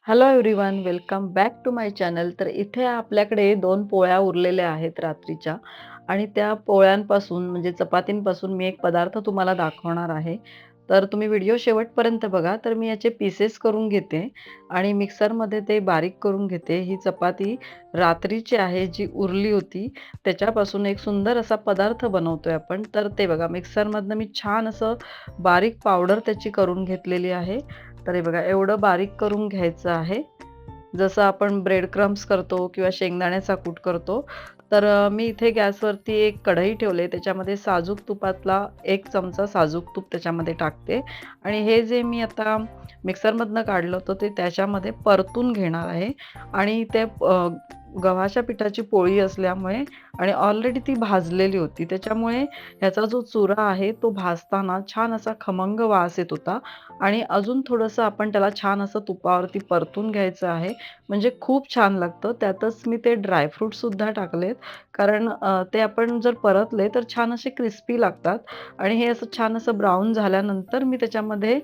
Hello everyone, welcome back to my channel. तर इथे आपल्याकडे 2 पोळ्या उरलेल्या आहेत रात्रीच्या आणि त्या पोळ्यांपासून म्हणजे चपातींपासून मी एक पदार्थ तुम्हाला दाखवणार आहे. तर तुम्ही व्हिडिओ शेवटपर्यंत बघा. तर मी याचे पीसेस करून घेते आणि मिक्सरमध्ये ते बारीक करून घेते. ही चपाती रात्रीची आहे जी उरली होती, त्याच्यापासून एक सुंदर असा पदार्थ बनवतोय आपण. तर ते बघा मिक्सरमधनं मी छान असं बारीक पावडर त्याची करून घेतलेली आहे. तर हे बघा एवढं बारीक करून घ्यायचं आहे. जसं आपण ब्रेड क्रम्स करतो किंवा शेंगदाण्याचा कूट करतो. तर मी इथे गॅसवरती एक कढई ठेवले. त्याच्यामध्ये साजूक तुपातला 1 चमचा साजूक तूप त्याच्यामध्ये टाकते आणि हे जे मी आता मिक्सरमधनं काढलं होतं ते त्याच्यामध्ये परतून घेणार आहे आणि ते गव्हाच्या पिठाची पोळी असल्यामुळे आणि ऑलरेडी ती भाजलेली होती. त्याच्यामुळे ह्याचा जो चुरा आहे तो भाजताना छान असा खमंग वास येत होता आणि अजून थोडंसं आपण त्याला छान असं तुपावरती परतून घ्यायचं आहे, म्हणजे खूप छान लागतं. त्यातच मी ते ड्रायफ्रूटसुद्धा टाकलेत, कारण ते आपण जर परतले तर छान असे क्रिस्पी लागतात आणि हे असं छान असं ब्राउन झाल्यानंतर मी त्याच्यामध्ये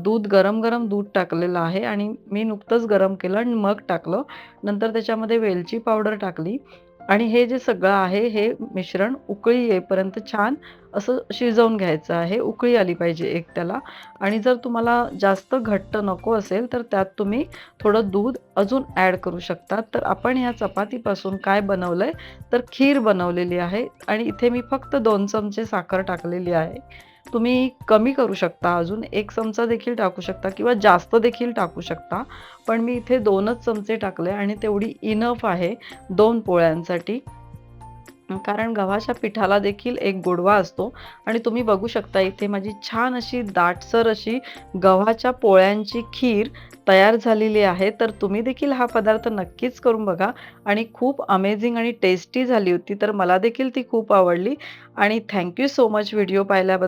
दूध गरम-गरम दूध टाकलेलं आहे आणि मी नुकतंच गरम केलं आणि मग टाकलं. नंतर त्याच्यामध्ये वेलची पावडर टाकली आणि हे जे सगळं आहे, हे मिश्रण उकळी येईपर्यंत छान असं शिजवून घ्यायचं आहे. उकळी आली पाहिजे एक त्याला आणि जर तुम्हाला जास्त घट्ट नको असेल, तर त्यात तुम्ही थोडं दूध अजून ॲड करू शकता. तर आपण ह्या चपातीपासून काय बनवलंय, तर खीर बनवलेली आहे आणि इथे मी फक्त 2 चमचे साखर टाकलेली आहे. तुम्ही कमी करू शकता, अजून 1 चमचा देखील टाकू शकता किंवा जास्त देखील टाकू शकता. पण मी इथे 2च चमचे टाकले आणि तेवढी इनफ आहे 2 पोळ्यांसाठी. कारण गव्हाच्या पिठाला देखील एक गोडवा असतो आणि तुम्ही बघू शकता इथे माझी छान अशी दाटसर अशी गव्हाच्या पोळ्यांची खीर तयार झालेली आहे. तर तुम्ही देखील हा पदार्थ नक्कीच करून बघा आणि खूप अमेझिंग आणि टेस्टी झाली होती. तर मला देखील ती खूप आवडली आणि थँक सो मच व्हिडिओ पाहिल्याबद्दल.